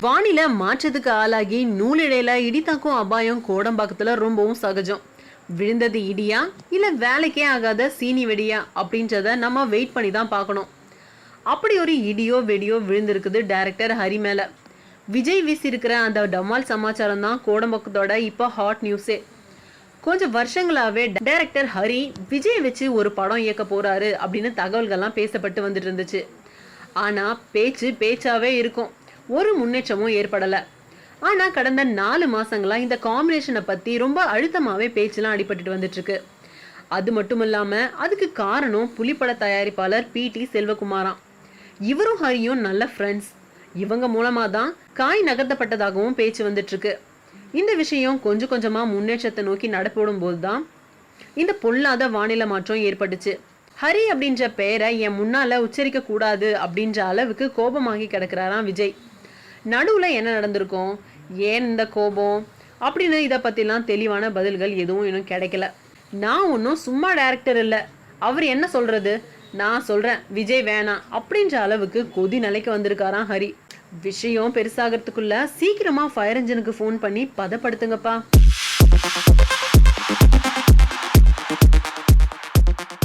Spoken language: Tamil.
வானிலை மாற்றத்துக்கு ஆளாகி நூலிழையில இடித்தாக்கும் அபாயம் கோடம்பாக்கத்துல ரொம்பவும் சகஜம். விழுந்தது இடியா இல்ல வேலைக்கே ஆகாத சீனி வெடியா அப்படின்றத நம்ம வெயிட் பண்ணி தான் பார்க்கணும். அப்படி ஒரு இடியோ வெடியோ விழுந்திருக்குது டைரக்டர் ஹரி மேல. விஜய் வீசியிருக்கிற அந்த டமால் சமாச்சாரம் தான் கோடம்பாக்கத்தோட இப்போ ஹாட் நியூஸே. கொஞ்சம் வருஷங்களாவே டைரக்டர் ஹரி விஜய் வச்சு ஒரு படம் இயக்க போறாரு அப்படின்னு தகவல்கள்லாம் பேசப்பட்டு வந்துட்டு இருந்துச்சு. ஆனா பேச்சாவே இருக்கும், ஒரு முன்னேற்றமும் ஏற்படல. ஆனா கடந்த 4 மாசங்களா இந்த காம்பினேஷனை பத்தி ரொம்ப அழுத்தமாவே பேச்செல்லாம் அடிபட்டு வந்துட்டு இருக்கு. அது மட்டும் இல்லாம அதுக்கு காரணம் புலிப்பட தயாரிப்பாளர் PT செல்வகுமாராம். இவரும் ஹரியும் நல்ல ஃப்ரெண்ட்ஸ். இவங்க மூலமா தான் காய் நகர்த்தப்பட்டதாகவும் பேச்சு வந்துட்டு இருக்கு. இந்த விஷயம் கொஞ்சம் கொஞ்சமா முன்னேற்றத்தை நோக்கி நடப்படும் போதுதான் இந்த பொல்லாத வானிலை மாற்றம் ஏற்பட்டுச்சு. ஹரி அப்படின்ற பெயரை என் முன்னால உச்சரிக்க கூடாது அப்படின்ற அளவுக்கு கோபமாகி கிடக்குறாராம் விஜய். நடுவுல என்ன நடந்திருக்கும், ஏன் இந்த கோபம் அப்படின்னு இதை பத்திலாம் தெளிவான பதில்கள் எதுவும் இன்னும் கிடைக்கல. நான் ஒன்றும் சும்மா டைரக்டர் இல்லை, அவர் என்ன சொல்றது, நான் சொல்றேன் விஜய் வேணாம் அப்படின்ற அளவுக்கு கொதி நிலைக்கு வந்திருக்காராம் ஹரி. விஷயம் பெருசாகிறதுக்குள்ள சீக்கிரமா ஃபயர் இன்ஜினுக்கு ஃபோன் பண்ணி பதப்படுத்துங்கப்பா.